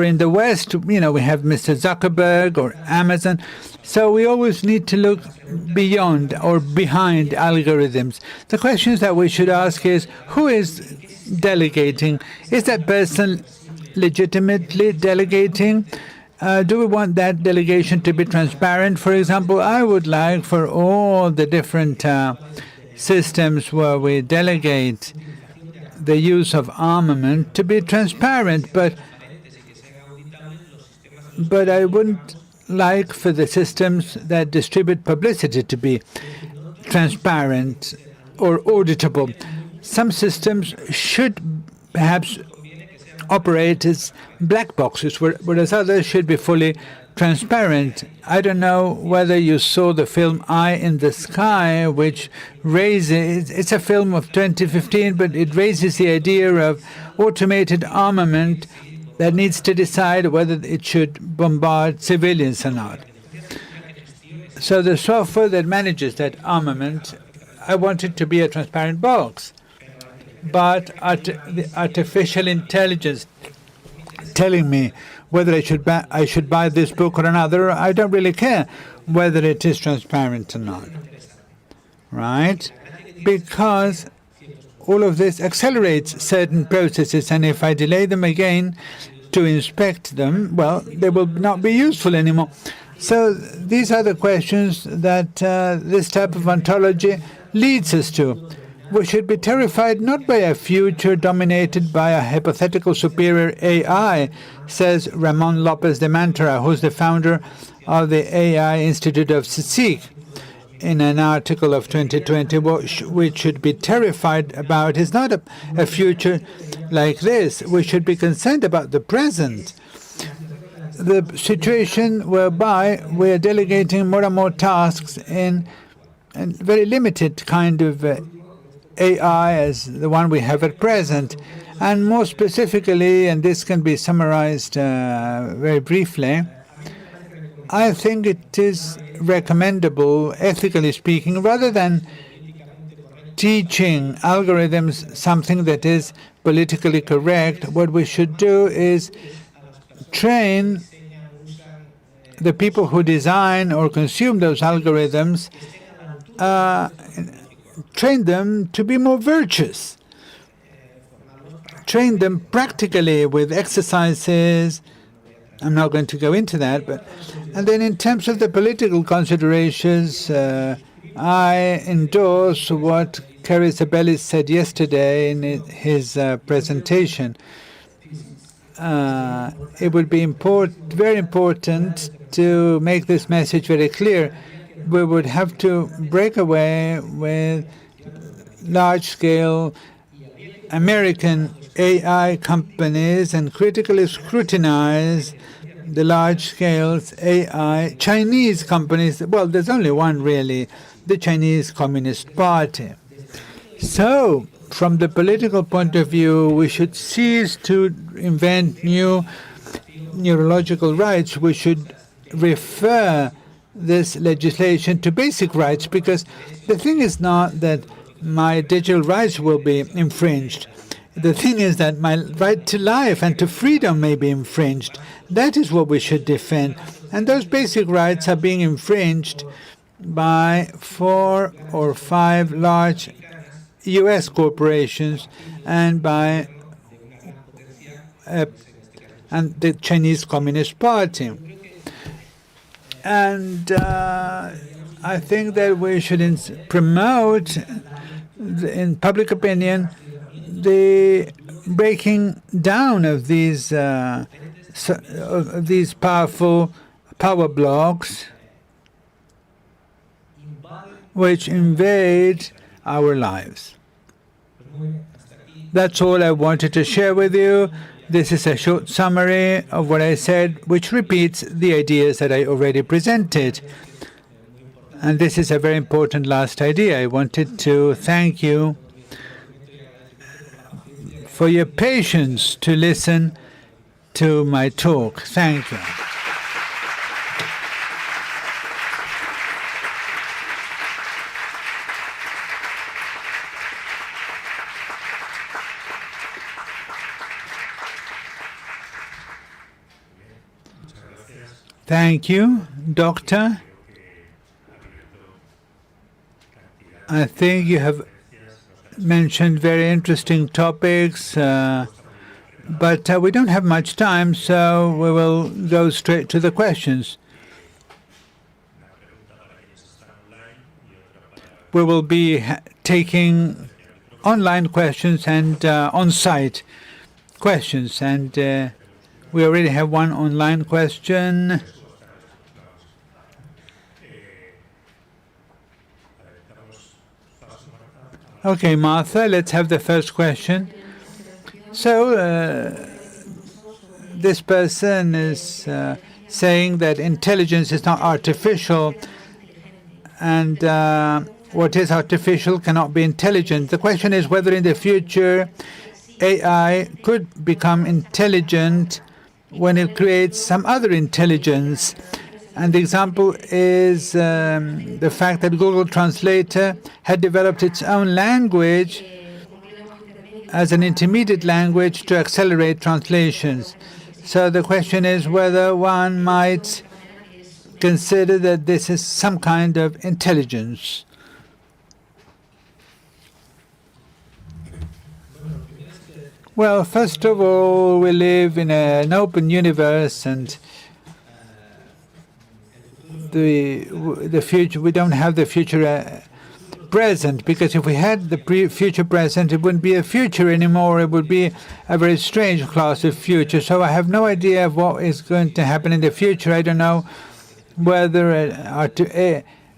in the West, we have Mr. Zuckerberg or Amazon. So we always need to look beyond or behind algorithms. The questions that we should ask is, who is delegating? Is that person legitimately delegating? Do we want that delegation to be transparent? For example, I would like for all the different systems where we delegate the use of armament to be transparent, but I wouldn't like for the systems that distribute publicity to be transparent or auditable. Some systems should perhaps operate as black boxes, whereas others should be fully transparent. I don't know whether you saw the film Eye in the Sky, which it's a film of 2015, but it raises the idea of automated armament that needs to decide whether it should bombard civilians or not. So the software that manages that armament, I want it to be a transparent box. But the artificial intelligence telling me whether I should buy this book or another, I don't really care whether it is transparent or not, right? Because all of this accelerates certain processes, and if I delay them again to inspect them, well, they will not be useful anymore. So these are the questions that this type of ontology leads us to. We should be terrified not by a future dominated by a hypothetical superior AI, says Ramon López de Mantara, who's the founder of the AI Institute of CSIC. In an article of 2020, what we should be terrified about is not a future like this. We should be concerned about the present. The situation whereby we are delegating more and more tasks in a very limited kind of AI as the one we have at present. And more specifically, and this can be summarized very briefly, I think it is recommendable, ethically speaking, rather than teaching algorithms something that is politically correct, what we should do is train the people who design or consume those algorithms train them to be more virtuous, train them practically with exercises. I'm not going to go into that, and then in terms of the political considerations, I endorse what Kerry Sabelli said yesterday in his presentation. It would be very important to make this message very clear. We would have to break away with large-scale American AI companies and critically scrutinize the large-scale AI Chinese companies. Well, there's only one really, the Chinese Communist Party. So, from the political point of view, we should cease to invent new neurological rights. We should refer this legislation to basic rights, because the thing is not that my digital rights will be infringed. The thing is that my right to life and to freedom may be infringed. That is what we should defend. And those basic rights are being infringed by 4 or 5 large U.S. corporations and by and the Chinese Communist Party. And I think that we should promote, in public opinion, the breaking down of these powerful power blocks which invade our lives. That's all I wanted to share with you. This is a short summary of what I said, which repeats the ideas that I already presented. And this is a very important last idea. I wanted to thank you for your patience to listen to my talk. Thank you. Thank you, Doctor. I think you have mentioned very interesting topics, but we don't have much time, so we will go straight to the questions. We will be taking online questions and on-site questions, and we already have one online question. Okay, Martha, let's have the first question. So, this person is saying that intelligence is not artificial, and what is artificial cannot be intelligent. The question is whether in the future AI could become intelligent when it creates some other intelligence. And the example is the fact that Google Translator had developed its own language as an intermediate language to accelerate translations. So the question is whether one might consider that this is some kind of intelligence. Well, first of all, we live in an open universe, and the future, we don't have the future present, because if we had the future present, it wouldn't be a future anymore. It would be a very strange class of future. So I have no idea of what is going to happen in the future. I don't know whether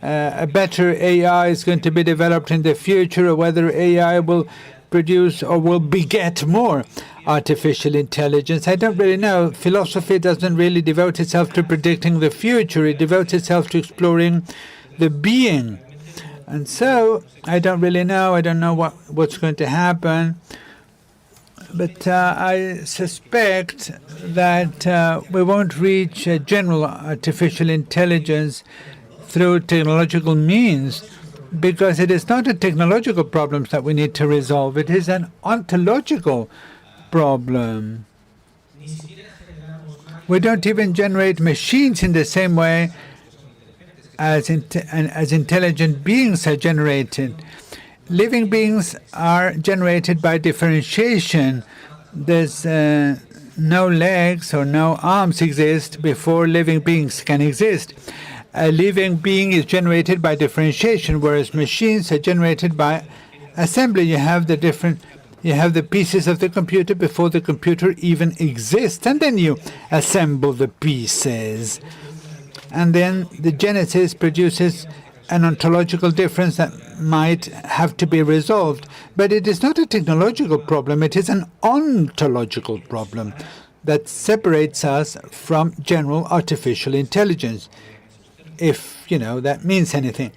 a better AI is going to be developed in the future, or whether AI will produce or will beget more artificial intelligence. I don't really know. Philosophy doesn't really devote itself to predicting the future. It devotes itself to exploring the being. And so I don't really know. I don't know what's going to happen. But I suspect that we won't reach a general artificial intelligence through technological means, because it is not a technological problem that we need to resolve. It is an ontological problem. We don't even generate machines in the same way as intelligent beings are generated. Living beings are generated by differentiation. There's no legs or no arms exist before living beings can exist. A living being is generated by differentiation, whereas machines are generated by assembly. You have the pieces of the computer before the computer even exists, and then you assemble the pieces. And then the genesis produces an ontological difference that might have to be resolved. But it is not a technological problem, it is an ontological problem that separates us from general artificial intelligence, if, that means anything.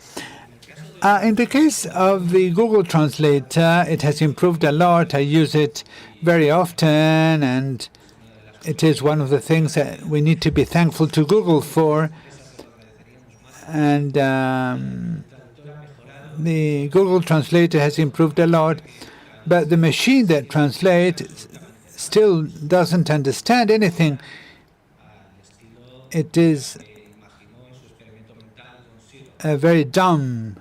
In the case of the Google Translator, it has improved a lot. I use it very often, and it is one of the things that we need to be thankful to Google for. And the Google Translator has improved a lot, but the machine that translates still doesn't understand anything. It is a very dumb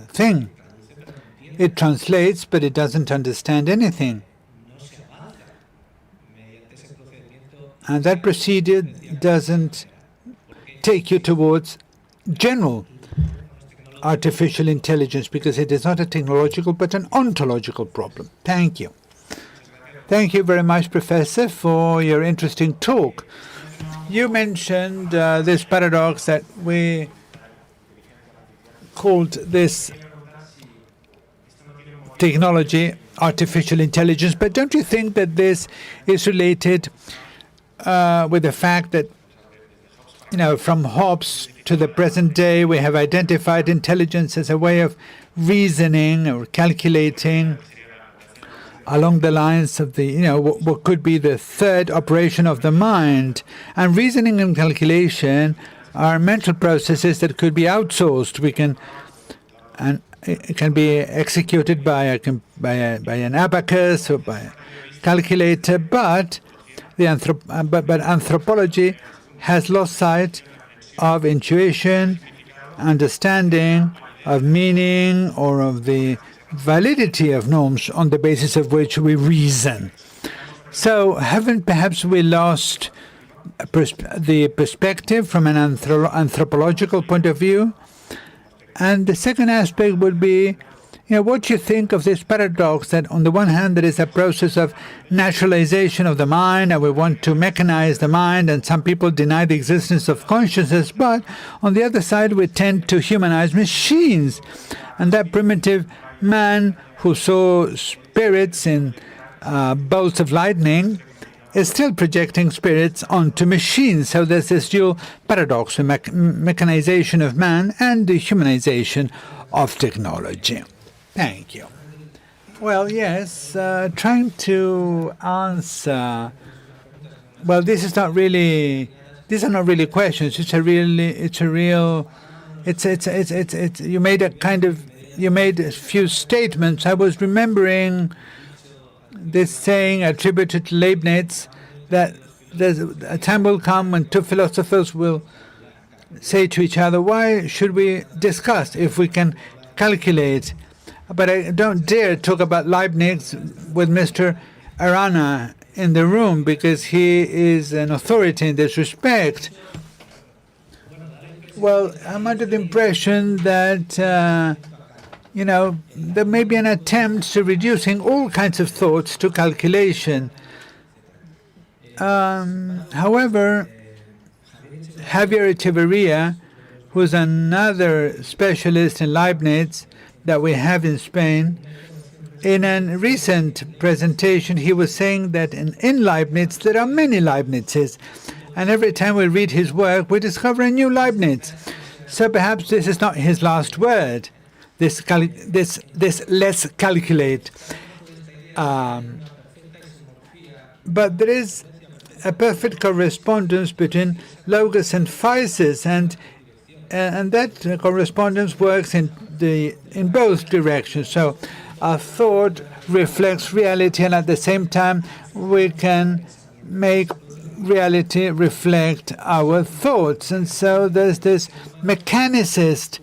thing. It translates, but it doesn't understand anything. And that procedure doesn't take you towards general artificial intelligence, because it is not a technological but an ontological problem. Thank you. Thank you very much, Professor, for your interesting talk. You mentioned this paradox that we called this technology artificial intelligence, but don't you think that this is related with the fact that, from Hobbes to the present day, we have identified intelligence as a way of reasoning or calculating along the lines of the, what could be the third operation of the mind. And reasoning and calculation are mental processes that could be outsourced. And it can be executed by an abacus or by a calculator, but anthropology has lost sight of intuition, understanding of meaning, or of the validity of norms on the basis of which we reason. So haven't perhaps we lost the perspective from an anthropological point of view? And the second aspect would be, what you think of this paradox that on the one hand there is a process of naturalization of the mind, and we want to mechanize the mind, and some people deny the existence of consciousness, but on the other side we tend to humanize machines. And that primitive man who saw spirits in bolts of lightning is still projecting spirits onto machines. So there's this dual paradox, the mechanization of man and the humanization of technology. Thank you. Well, yes, trying to answer. Well, these are not really questions. You made a few statements. I was remembering this saying attributed to Leibniz, that a time will come when two philosophers will say to each other, why should we discuss if we can calculate? But I don't dare talk about Leibniz with Mr. Arana in the room, because he is an authority in this respect. Well, I'm under the impression that there may be an attempt to reducing all kinds of thoughts to calculation. However, Javier Echeverria, who's another specialist in Leibniz that we have in Spain, in a recent presentation, he was saying that in Leibniz there are many Leibnizes, and every time we read his work, we discover a new Leibniz. So perhaps this is not his last word. This let's calculate. But there is a perfect correspondence between logos and physis, and that correspondence works in both directions. So our thought reflects reality, and at the same time we can make reality reflect our thoughts. And so there's this mechanicist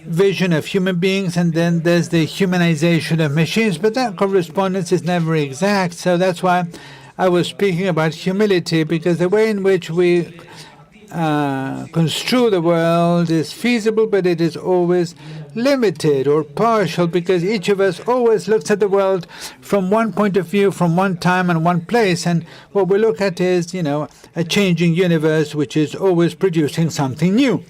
vision of human beings, and then there's the humanization of machines, but that correspondence is never exact. So that's why I was speaking about humility, because the way in which we construe the world is feasible, but it is always limited or partial, because each of us always looks at the world from one point of view, from one time and one place, and what we look at is, a changing universe which is always producing something new.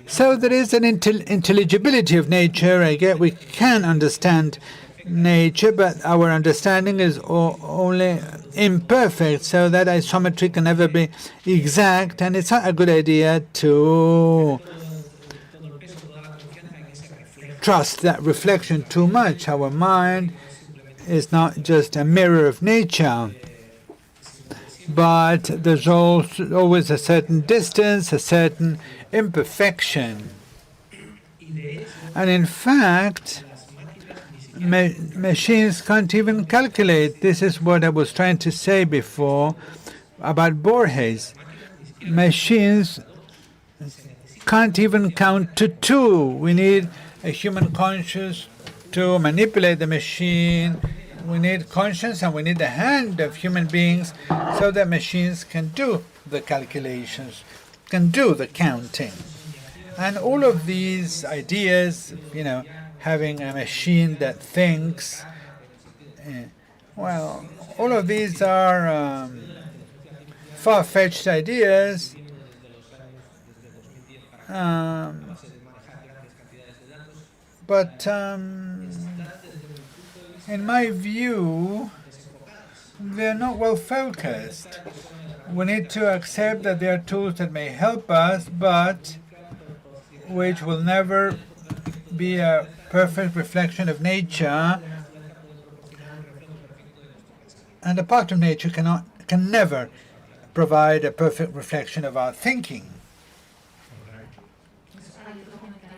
So there is an intelligibility of nature. I get we can understand nature, but our understanding is only imperfect, so that isometry can never be exact, and it's not a good idea to trust that reflection too much. Our mind is not just a mirror of nature, but there's also always a certain distance, a certain imperfection. And in fact, machines can't even calculate. This is what I was trying to say before about Borges. Machines can't even count to 2. We need a human conscience to manipulate the machine. We need conscience, and we need the hand of human beings so that machines can do the calculations, can do the counting. And all of these ideas, having a machine that thinks, well, all of these are far-fetched ideas. But in my view, they're not well focused. We need to accept that they are tools that may help us, but which will never be a perfect reflection of nature. And a part of nature can never provide a perfect reflection of our thinking.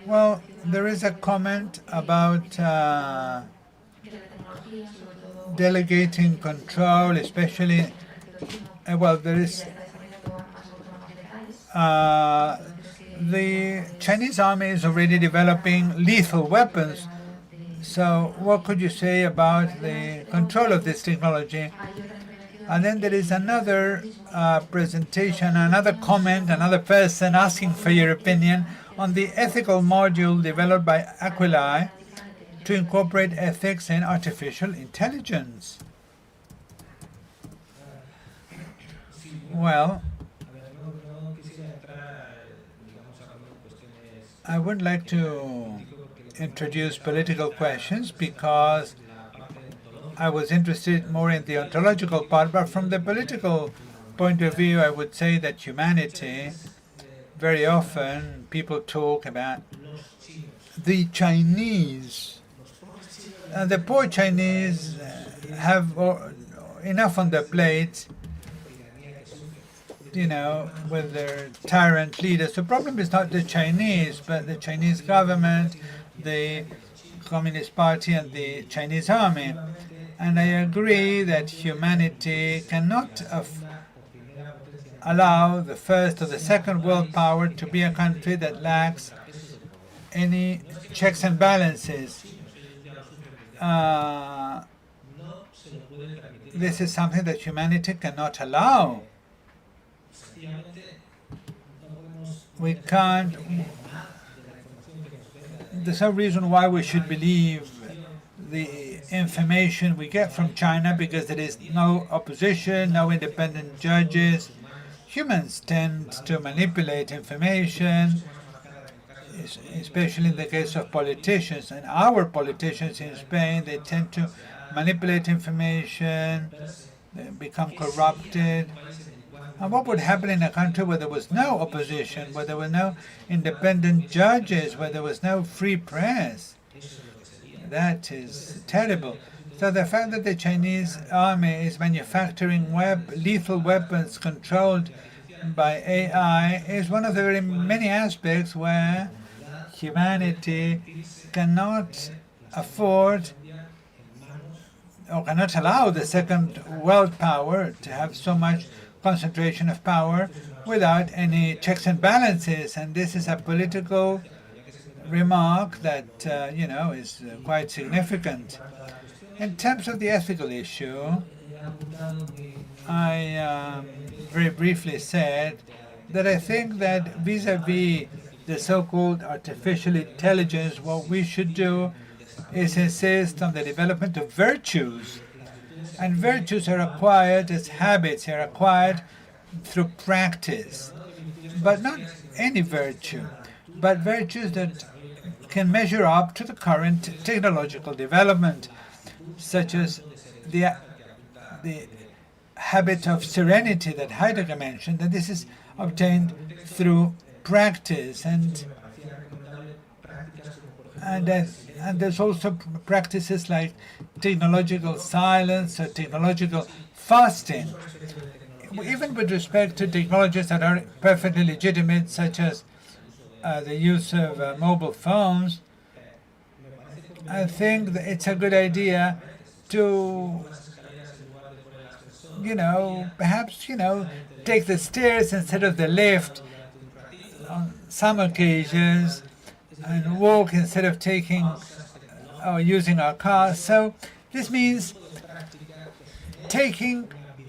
Well, there is a comment about delegating control, especially, there is the Chinese army is already developing lethal weapons. So what could you say about the control of this technology? And then there is another presentation, another comment, another person asking for your opinion on the ethical module developed by Aquila to incorporate ethics in artificial intelligence. Well, I would like to introduce political questions because I was interested more in the ontological part, but from the political point of view, I would say that humanity, very often people talk about the Chinese. The poor Chinese have enough on their plate, with their tyrant leaders. The problem is not the Chinese, but the Chinese government, the Communist Party, and the Chinese army. And I agree that humanity cannot allow the first or the second world power to be a country that lacks any checks and balances. This is something that humanity cannot allow. We can't. There's no reason why we should believe the information we get from China, because there is no opposition, no independent judges. Humans tend to manipulate information, especially in the case of politicians. And our politicians in Spain, they tend to manipulate information, they become corrupted. And what would happen in a country where there was no opposition, where there were no independent judges, where there was no free press? That is terrible. So the fact that the Chinese army is manufacturing lethal weapons controlled by AI is one of the very many aspects where humanity cannot afford or cannot allow the second world power to have so much concentration of power without any checks and balances. And this is a political remark that, is quite significant. In terms of the ethical issue, I very briefly said that I think that vis-à-vis the so-called artificial intelligence, what we should do is insist on the development of virtues. And virtues are acquired as habits, are acquired through practice. But not any virtue, but virtues that can measure up to the current technological development, such as the habit of serenity that Heidegger mentioned, and this is obtained through practice, and there's also practices like technological silence or technological fasting. Even with respect to technologies that are perfectly legitimate, such as the use of mobile phones, I think that it's a good idea to, perhaps, take the stairs instead of the lift on some occasions, and walk instead of taking or using our cars. So this means taking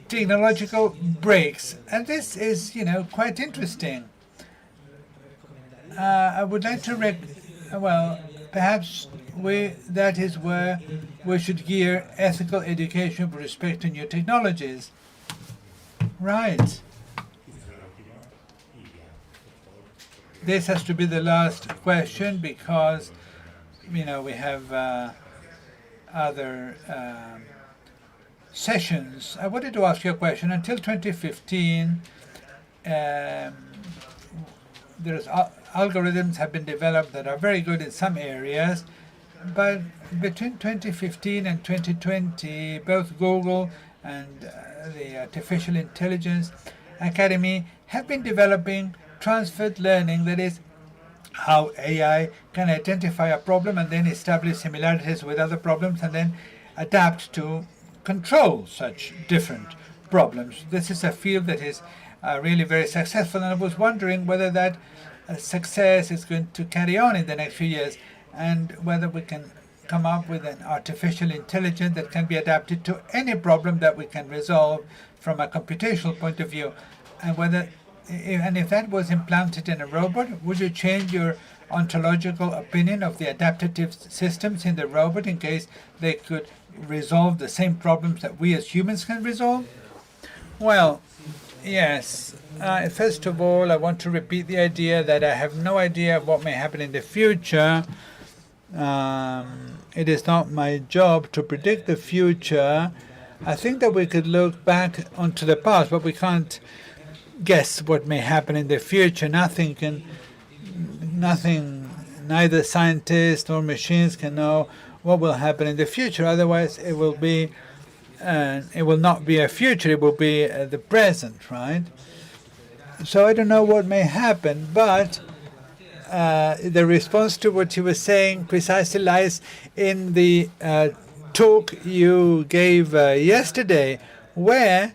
technological breaks, and this is, quite interesting. I would like to perhaps that is where we should gear ethical education with respect to new technologies. Right. This has to be the last question because, we have other sessions. I wanted to ask you a question. Until 2015, algorithms have been developed that are very good in some areas, but between 2015 and 2020, both Google and the Artificial Intelligence Academy have been developing transferred learning, that is, how AI can identify a problem and then establish similarities with other problems and then adapt to control such different problems. This is a field that is really very successful, and I was wondering whether that success is going to carry on in the next few years, and whether we can come up with an artificial intelligence that can be adapted to any problem that we can resolve from a computational point of view, and if that was implanted in a robot, would you change your ontological opinion of the adaptive systems in the robot in case they could resolve the same problems that we as humans can resolve? Well, yes. First of all, I want to repeat the idea that I have no idea of what may happen in the future. It is not my job to predict the future. I think that we could look back onto the past, but we can't guess what may happen in the future. Neither scientists nor machines can know what will happen in the future. Otherwise, it will not be a future. It will be the present, right? So I don't know what may happen, but the response to what you were saying precisely lies in the talk you gave yesterday, where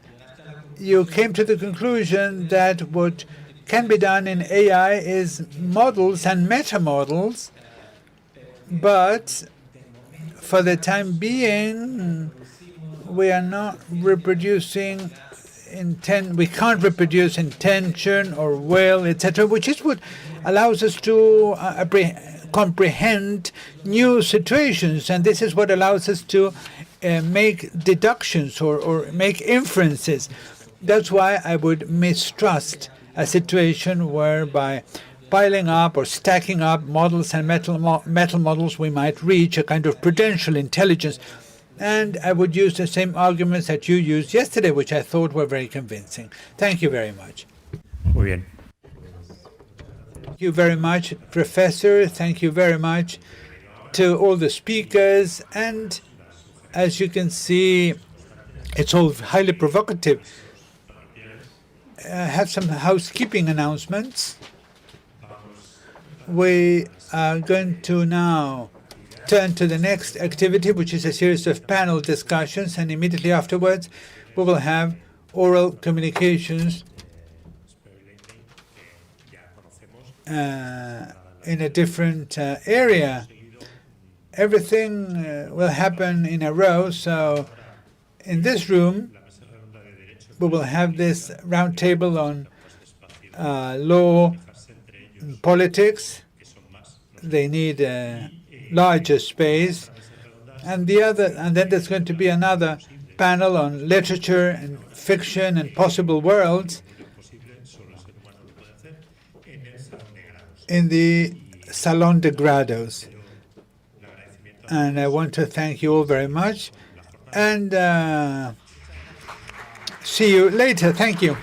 you came to the conclusion that what can be done in AI is models and meta-models, but for the time being, we are not reproducing we can't reproduce intention or will, etc., which is what allows us to comprehend new situations, and this is what allows us to make deductions or make inferences. That's why I would mistrust a situation whereby piling up or stacking up models and metal models we might reach a kind of prudential intelligence. And I would use the same arguments that you used yesterday, which I thought were very convincing. Thank you very much. Muy bien. Thank you very much, Professor. Thank you very much to all the speakers. And as you can see, it's all highly provocative. I have some housekeeping announcements. We are going to now turn to the next activity, which is a series of panel discussions, and immediately afterwards we will have oral communications in a different area. Everything will happen in a row, so in this room we will have this round table on law and politics. They need a larger space. And then there's going to be another panel on literature and fiction and possible worlds in the Salón de Grados. And I want to thank you all very much, and see you later. Thank you.